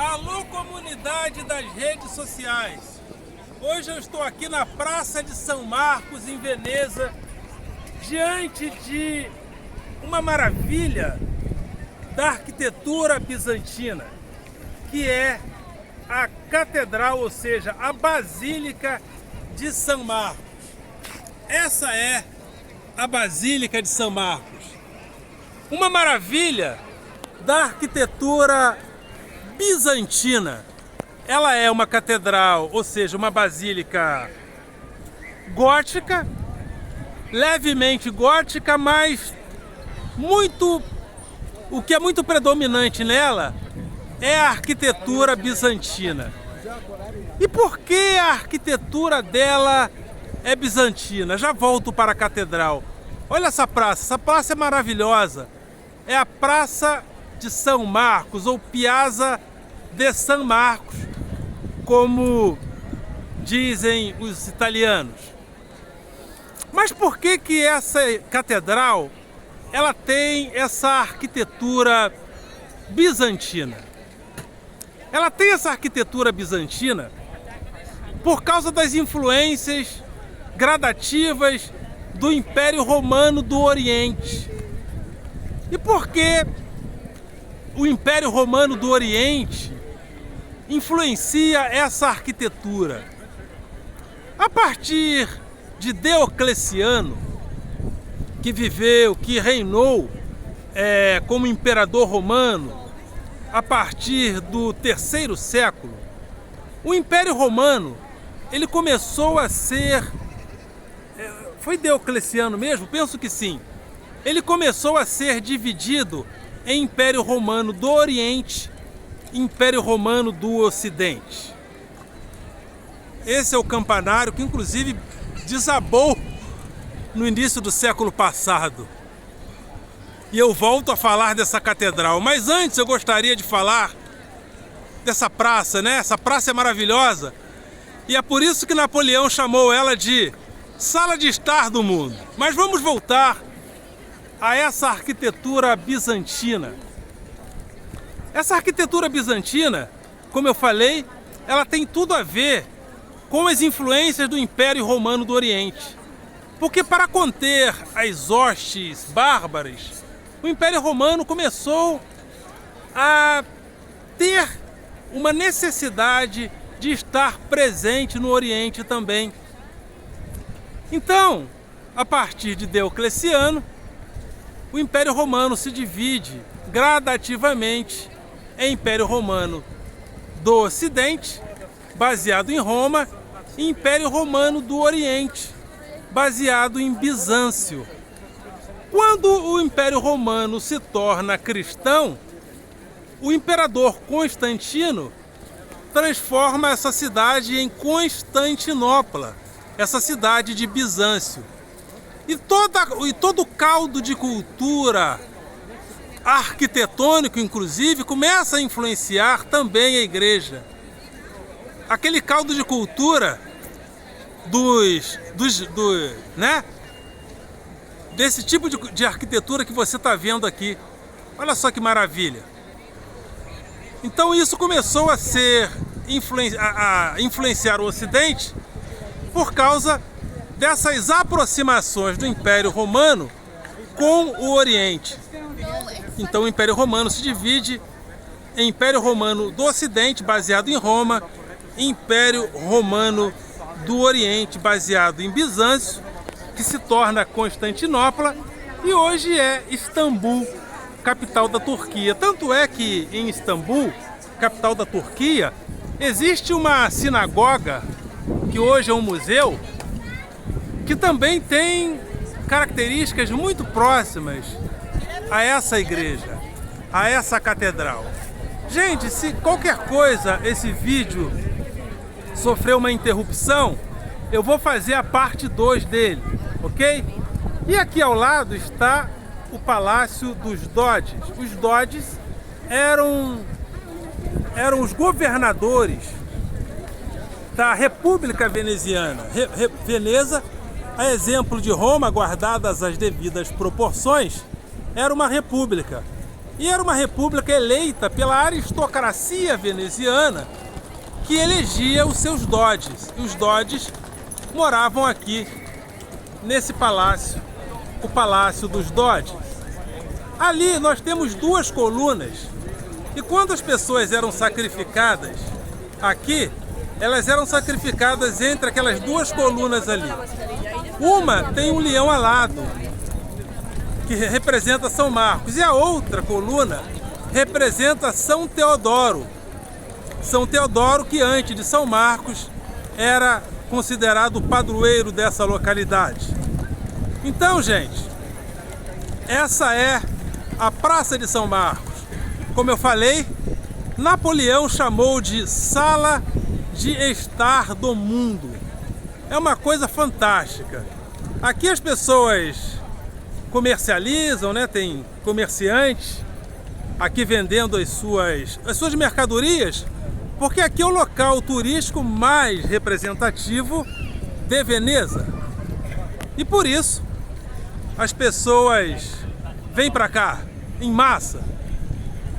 Alô, comunidade das redes sociais. Hoje eu estou aqui na Praça de São Marcos, em Veneza, diante de uma maravilha da arquitetura bizantina, que é a Catedral, ou seja, a Basílica de São Marcos. Essa é a Basílica de São Marcos. Uma maravilha da arquitetura bizantina. Ela é uma catedral, ou seja, uma basílica gótica, levemente gótica, mas o que é muito predominante nela é a arquitetura bizantina. E por que a arquitetura dela é bizantina? Já volto para a catedral. Olha essa praça é maravilhosa. É a Praça de São Marcos, ou Piazza de San Marcos, como dizem os italianos. Mas por que essa catedral ela tem essa arquitetura bizantina? Ela tem essa arquitetura bizantina por causa das influências gradativas do Império Romano do Oriente. E por que o Império Romano do Oriente influencia essa arquitetura? A partir de Diocleciano, que reinou como imperador romano a partir do terceiro século, o Império Romano ele começou a ser... Foi Diocleciano mesmo? Penso que sim. Ele começou a ser dividido em Império Romano do Oriente e Império Romano do Ocidente. Esse é o campanário que inclusive desabou no início do século passado. E eu volto a falar dessa catedral. Mas antes eu gostaria de falar dessa praça, né? Essa praça é maravilhosa. E é por isso que Napoleão chamou ela de Sala de Estar do Mundo. Mas vamos voltar a essa arquitetura bizantina. Essa arquitetura bizantina, como eu falei, ela tem tudo a ver com as influências do Império Romano do Oriente. Porque para conter as hostes bárbaras, o Império Romano começou a ter uma necessidade de estar presente no Oriente também. Então, a partir de Diocleciano, o Império Romano se divide gradativamente em Império Romano do Ocidente, baseado em Roma, e Império Romano do Oriente, baseado em Bizâncio. Quando o Império Romano se torna cristão, o imperador Constantino transforma essa cidade em Constantinopla, essa cidade de Bizâncio. E todo o caldo de cultura arquitetônico, inclusive, começa a influenciar também a igreja. Aquele caldo de cultura desse tipo de arquitetura que você está vendo aqui. Olha só que maravilha. Então isso começou a influenciar o Ocidente por causa dessas aproximações do Império Romano com o Oriente. Então o Império Romano se divide em Império Romano do Ocidente, baseado em Roma, e Império Romano do Oriente, baseado em Bizâncio, que se torna Constantinopla, e hoje é Istambul, capital da Turquia. Tanto é que em Istambul, capital da Turquia, existe uma sinagoga, que hoje é um museu, que também tem características muito próximas a essa igreja, a essa catedral. Gente, se qualquer coisa esse vídeo sofreu uma interrupção, eu vou fazer a parte 2 dele, ok? E aqui ao lado está o Palácio dos Doges. Os Doges eram os governadores da República Veneziana. Veneza, a exemplo de Roma, guardadas as devidas proporções, era uma república. E era uma república eleita pela aristocracia veneziana, que elegia os seus doges. E os doges moravam aqui, nesse palácio, o Palácio dos Doges. Ali nós temos duas colunas, e quando as pessoas eram sacrificadas aqui, elas eram sacrificadas entre aquelas duas colunas ali. Uma tem um leão alado, que representa São Marcos, e a outra coluna representa São Teodoro. São Teodoro, que antes de São Marcos era considerado o padroeiro dessa localidade. Então, gente, essa é a Praça de São Marcos. Como eu falei, Napoleão chamou de Sala de Estar do Mundo. É uma coisa fantástica. Aqui as pessoas comercializam, né? Tem comerciantes aqui vendendo as suas mercadorias, porque aqui é o local turístico mais representativo de Veneza. E por isso as pessoas vêm para cá em massa.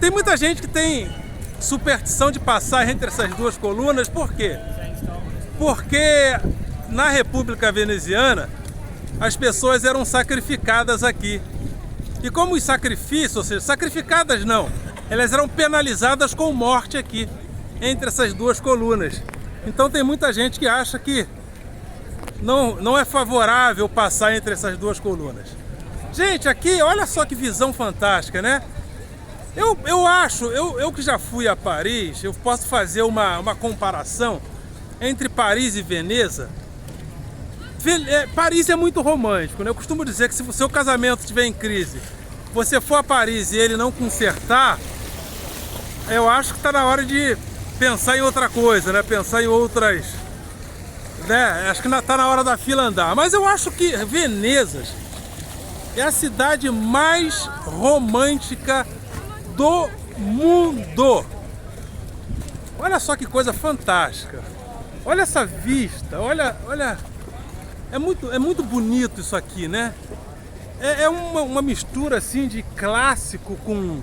Tem muita gente que tem superstição de passar entre essas duas colunas. Por quê? Porque na República Veneziana as pessoas eram sacrificadas aqui. E como os sacrifícios, ou seja, sacrificadas não, elas eram penalizadas com morte aqui, entre essas duas colunas. Então tem muita gente que acha que não é favorável passar entre essas duas colunas. Gente, aqui, olha só que visão fantástica, né? Eu acho, eu que já fui a Paris, eu posso fazer uma comparação entre Paris e Veneza. Paris é muito romântico, né? Eu costumo dizer que se o seu casamento estiver em crise, você for a Paris e ele não consertar, eu acho que está na hora de pensar em outra coisa, né? Pensar em outras, né? Acho que está na hora da fila andar. Mas eu acho que Veneza é a cidade mais romântica do mundo. Olha só que coisa fantástica. Olha essa vista, olha. É muito bonito isso aqui, né? É uma mistura assim de clássico com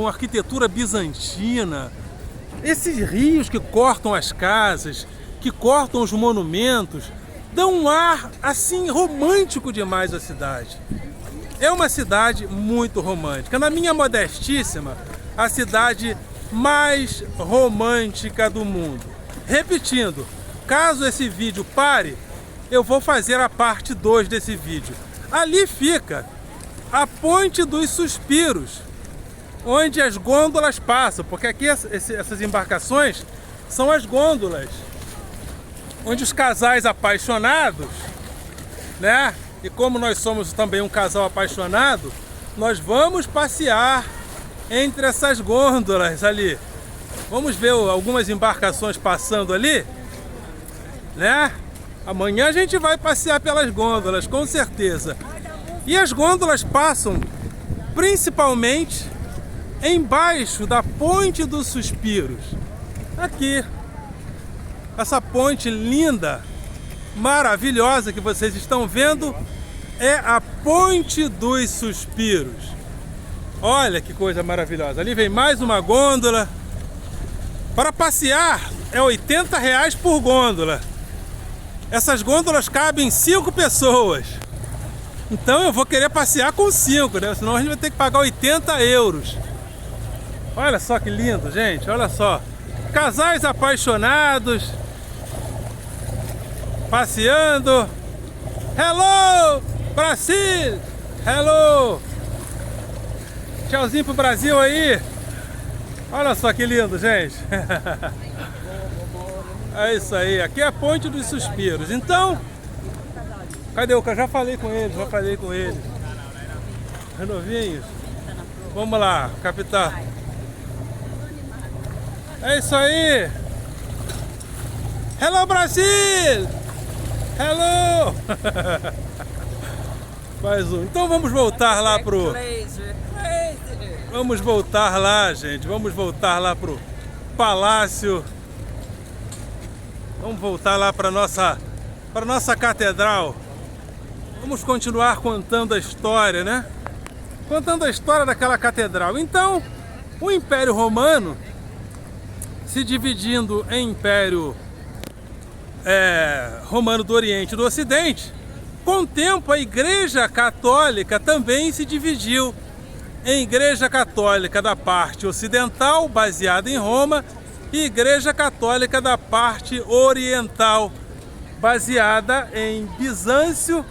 arquitetura bizantina. Esses rios que cortam as casas, que cortam os monumentos, dão um ar assim romântico demais à cidade. É uma cidade muito romântica. Na minha modestíssima, a cidade mais romântica do mundo. Repetindo, caso esse vídeo pare, eu vou fazer a parte 2 desse vídeo. Ali fica a Ponte dos Suspiros, onde as gôndolas passam, porque aqui essas embarcações são as gôndolas, onde os casais apaixonados, né? E como nós somos também um casal apaixonado, nós vamos passear entre essas gôndolas ali. Vamos ver algumas embarcações passando ali, né? Amanhã a gente vai passear pelas gôndolas, com certeza. E as gôndolas passam principalmente embaixo da Ponte dos Suspiros. Aqui, essa ponte linda, maravilhosa que vocês estão vendo é a Ponte dos Suspiros. Olha que coisa maravilhosa. Ali vem mais uma gôndola. Para passear é R$80 por gôndola. Essas gôndolas cabem 5 pessoas. Então eu vou querer passear com 5, né? Senão a gente vai ter que pagar €80. Olha só que lindo, gente. Olha só. Casais apaixonados passeando. Hello, Brasil! Hello! Tchauzinho pro Brasil aí. Olha só que lindo, gente. É isso aí. Aqui é a Ponte dos Suspiros. Então, cadê o cara? Já falei com eles, Renovinhos. Vamos lá, capitão. É isso aí. Hello, Brasil! Hello! Mais um. Então vamos voltar lá pro... Vamos voltar lá, gente. Vamos voltar lá pro palácio. Vamos voltar lá para nossa catedral. Vamos continuar contando a história, né? contando a história daquela catedral. Então, o Império Romano, se dividindo em Império Romano do Oriente e do Ocidente, com o tempo a Igreja Católica também se dividiu em Igreja Católica da parte ocidental, baseada em Roma, e Igreja Católica da parte oriental, baseada em Bizâncio,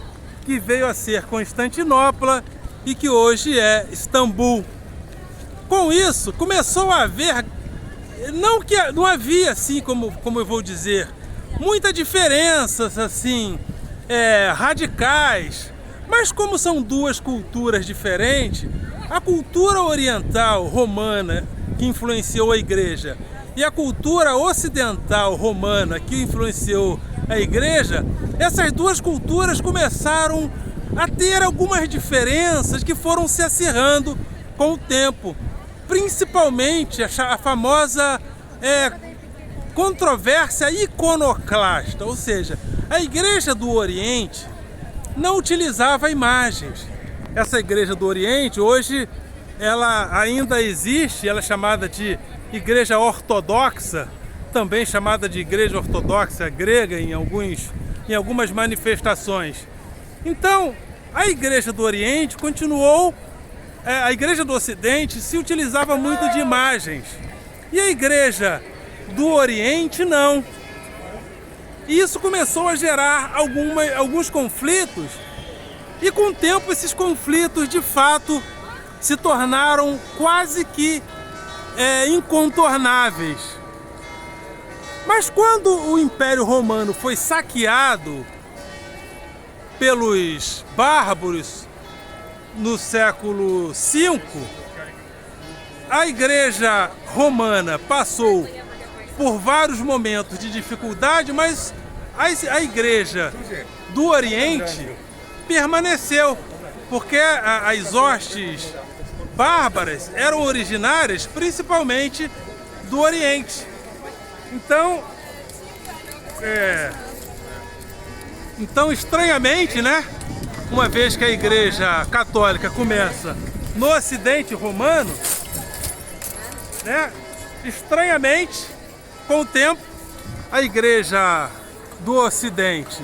que veio a ser Constantinopla e que hoje é Istambul. Com isso, começou a haver, não havia assim, como eu vou dizer, muitas diferenças assim, radicais, mas como são duas culturas diferentes, a cultura oriental romana, que influenciou a Igreja, e a cultura ocidental romana, que influenciou a Igreja, essas duas culturas começaram a ter algumas diferenças que foram se acirrando com o tempo. Principalmente a famosa controvérsia iconoclasta, ou seja, a Igreja do Oriente não utilizava imagens. Essa Igreja do Oriente, hoje, ela ainda existe, ela é chamada de Igreja Ortodoxa, também chamada de Igreja Ortodoxa grega em algumas manifestações. Então, a Igreja do Oriente continuou, a Igreja do Ocidente se utilizava muito de imagens, e a Igreja do Oriente não. E isso começou a gerar alguns conflitos, e com o tempo esses conflitos de fato se tornaram quase que incontornáveis. Mas quando o Império Romano foi saqueado pelos bárbaros no século V, a Igreja Romana passou por vários momentos de dificuldade, mas a Igreja do Oriente permaneceu, porque as hostes bárbaras eram originárias principalmente do Oriente. Então, estranhamente, né, uma vez que a Igreja Católica começa no Ocidente Romano, né, estranhamente, com o tempo, a Igreja do Ocidente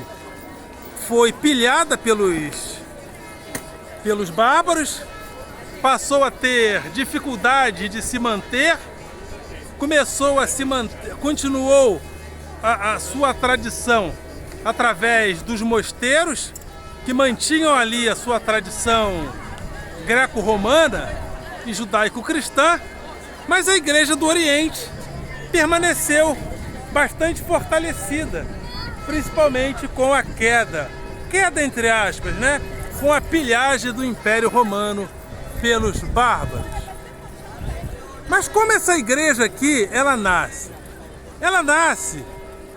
foi pilhada pelos bárbaros, passou a ter dificuldade de se manter, continuou a sua tradição através dos mosteiros, que mantinham ali a sua tradição greco-romana e judaico-cristã, mas a Igreja do Oriente permaneceu bastante fortalecida, principalmente com a queda entre aspas, né, com a pilhagem do Império Romano pelos bárbaros. Mas como essa igreja aqui, ela nasce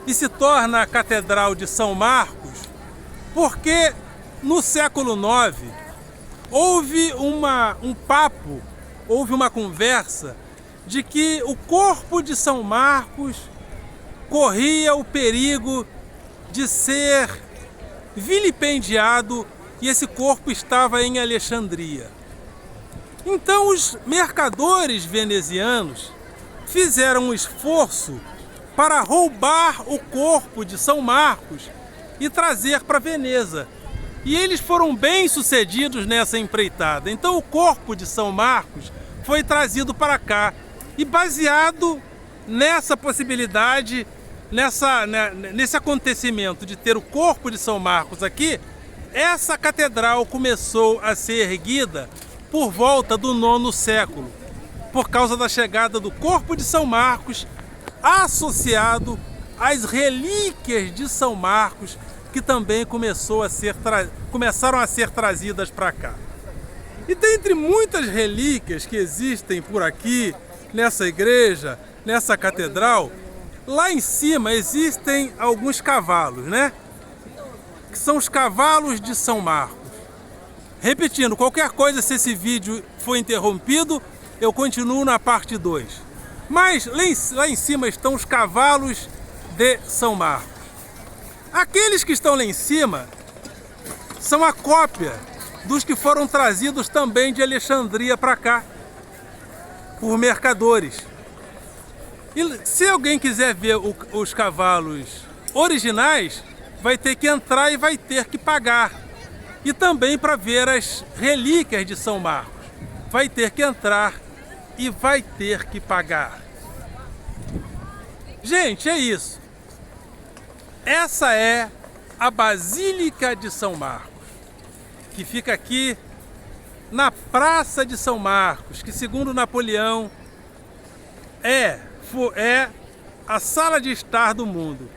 e se torna a Catedral de São Marcos, porque no século IX houve uma conversa de que o corpo de São Marcos corria o perigo de ser vilipendiado, e esse corpo estava em Alexandria. Então os mercadores venezianos fizeram um esforço para roubar o corpo de São Marcos e trazer para Veneza. E eles foram bem sucedidos nessa empreitada. Então o corpo de São Marcos foi trazido para cá. E baseado nessa possibilidade, nesse acontecimento de ter o corpo de São Marcos aqui, essa catedral começou a ser erguida por volta do IX século, por causa da chegada do corpo de São Marcos associado às relíquias de São Marcos, que também começaram a ser trazidas para cá. E dentre muitas relíquias que existem por aqui, nessa igreja, nessa catedral, lá em cima existem alguns cavalos, né? Que são os cavalos de São Marcos. Repetindo, qualquer coisa, se esse vídeo for interrompido, eu continuo na parte 2. Mas lá em cima estão os cavalos de São Marcos. Aqueles que estão lá em cima são a cópia dos que foram trazidos também de Alexandria para cá, por mercadores. E se alguém quiser ver os cavalos originais, vai ter que entrar e vai ter que pagar. E também para ver as relíquias de São Marcos, vai ter que entrar e vai ter que pagar. Gente, é isso. Essa é a Basílica de São Marcos, que fica aqui na Praça de São Marcos, que segundo Napoleão é a sala de estar do mundo.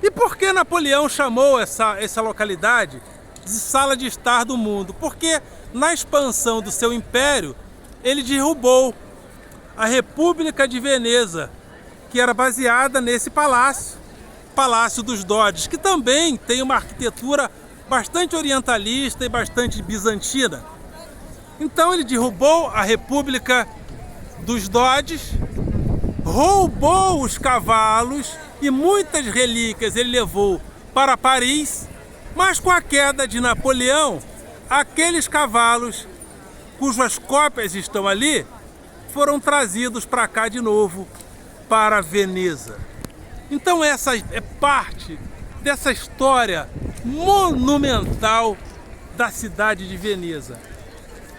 E por que Napoleão chamou essa localidade de sala de estar do mundo? Porque na expansão do seu império, ele derrubou a República de Veneza, que era baseada nesse palácio, Palácio dos Dodges, que também tem uma arquitetura bastante orientalista e bastante bizantina. Então ele derrubou a República dos Dodges, roubou os cavalos e muitas relíquias ele levou para Paris, mas com a queda de Napoleão, aqueles cavalos cujas cópias estão ali foram trazidos para cá de novo, para Veneza. Então essa é parte dessa história monumental da cidade de Veneza,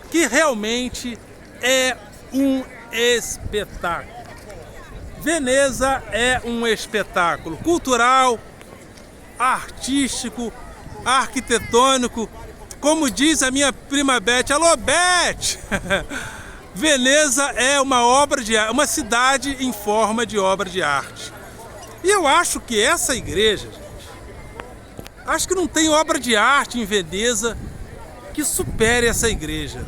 que realmente é um espetáculo. Veneza é um espetáculo cultural, artístico, arquitetônico. Como diz a minha prima Beth, alô Beth! Veneza é uma cidade em forma de obra de arte. E eu acho que essa igreja, acho que não tem obra de arte em Veneza que supere essa igreja.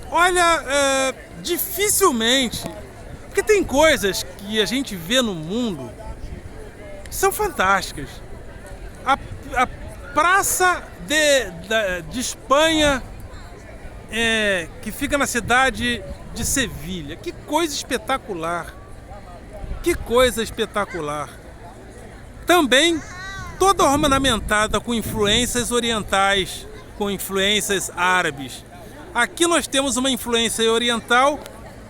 Olha, dificilmente, porque tem coisas que a gente vê no mundo que são fantásticas. A Praça de Espanha, que fica na cidade de Sevilha, que coisa espetacular! Que coisa espetacular! Também toda ornamentada com influências orientais, com influências árabes. Aqui nós temos uma influência oriental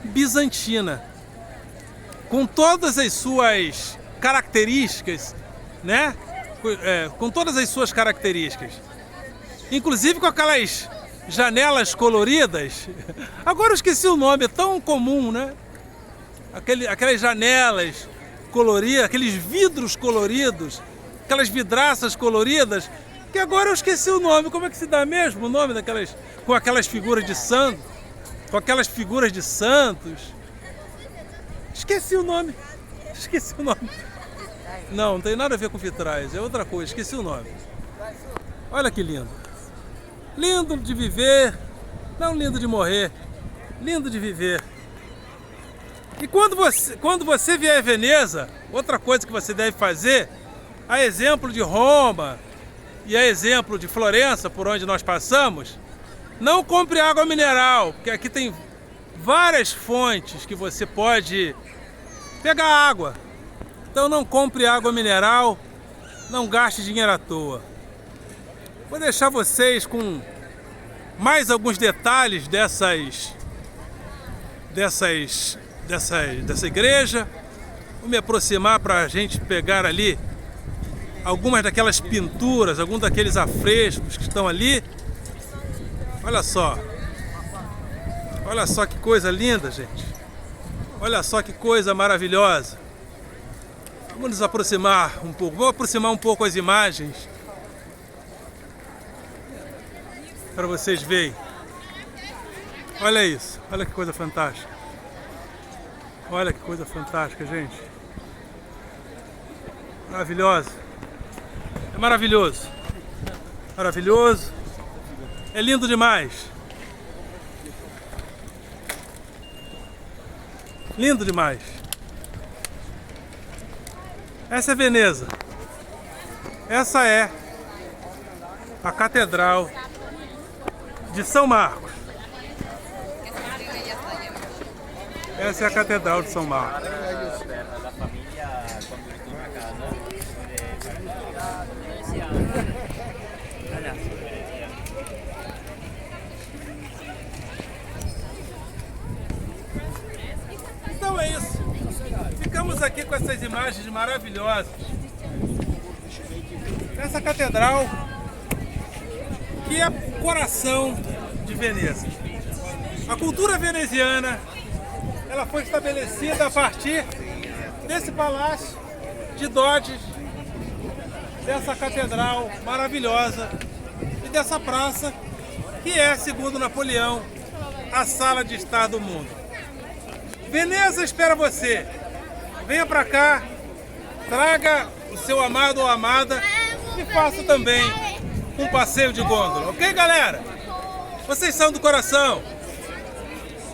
bizantina, com todas as suas características, né? Com todas as suas características. Inclusive com aquelas janelas coloridas. Agora eu esqueci o nome, é tão comum, né? Aquelas janelas coloridas, aqueles vidros coloridos, aquelas vidraças coloridas, que agora eu esqueci o nome. Como é que se dá mesmo o nome daquelas, com aquelas figuras de santo, com aquelas figuras de santos? Esqueci o nome. Não tem nada a ver com vitrais, é outra coisa, esqueci o nome. Olha que lindo. Lindo de viver, não lindo de morrer, lindo de viver. E quando você vier a Veneza, outra coisa que você deve fazer, a exemplo de Roma e a exemplo de Florença, por onde nós passamos, não compre água mineral, porque aqui tem várias fontes que você pode pegar água. Então não compre água mineral, não gaste dinheiro à toa. Vou deixar vocês com mais alguns detalhes dessa igreja. Vou me aproximar para a gente pegar ali algumas daquelas pinturas, alguns daqueles afrescos que estão ali. Olha só que coisa linda, gente. Olha só que coisa maravilhosa. Vamos nos aproximar um pouco. Vou aproximar um pouco as imagens para vocês verem. Olha isso. Olha que coisa fantástica. Olha que coisa fantástica, gente. Maravilhosa. É maravilhoso. Maravilhoso. É lindo demais. Lindo demais. Essa é Veneza. Essa é a Catedral de São Marcos. Essa é a Catedral de São Marcos. Então é isso. Ficamos aqui com essas imagens maravilhosas. Essa catedral que é o coração de Veneza. A cultura veneziana, ela foi estabelecida a partir desse palácio de Doges, dessa catedral maravilhosa e dessa praça que é, segundo Napoleão, a sala de estar do mundo. Veneza espera você. Venha pra cá, traga o seu amado ou amada e faça também um passeio de gôndola. Ok, galera? Vocês são do coração.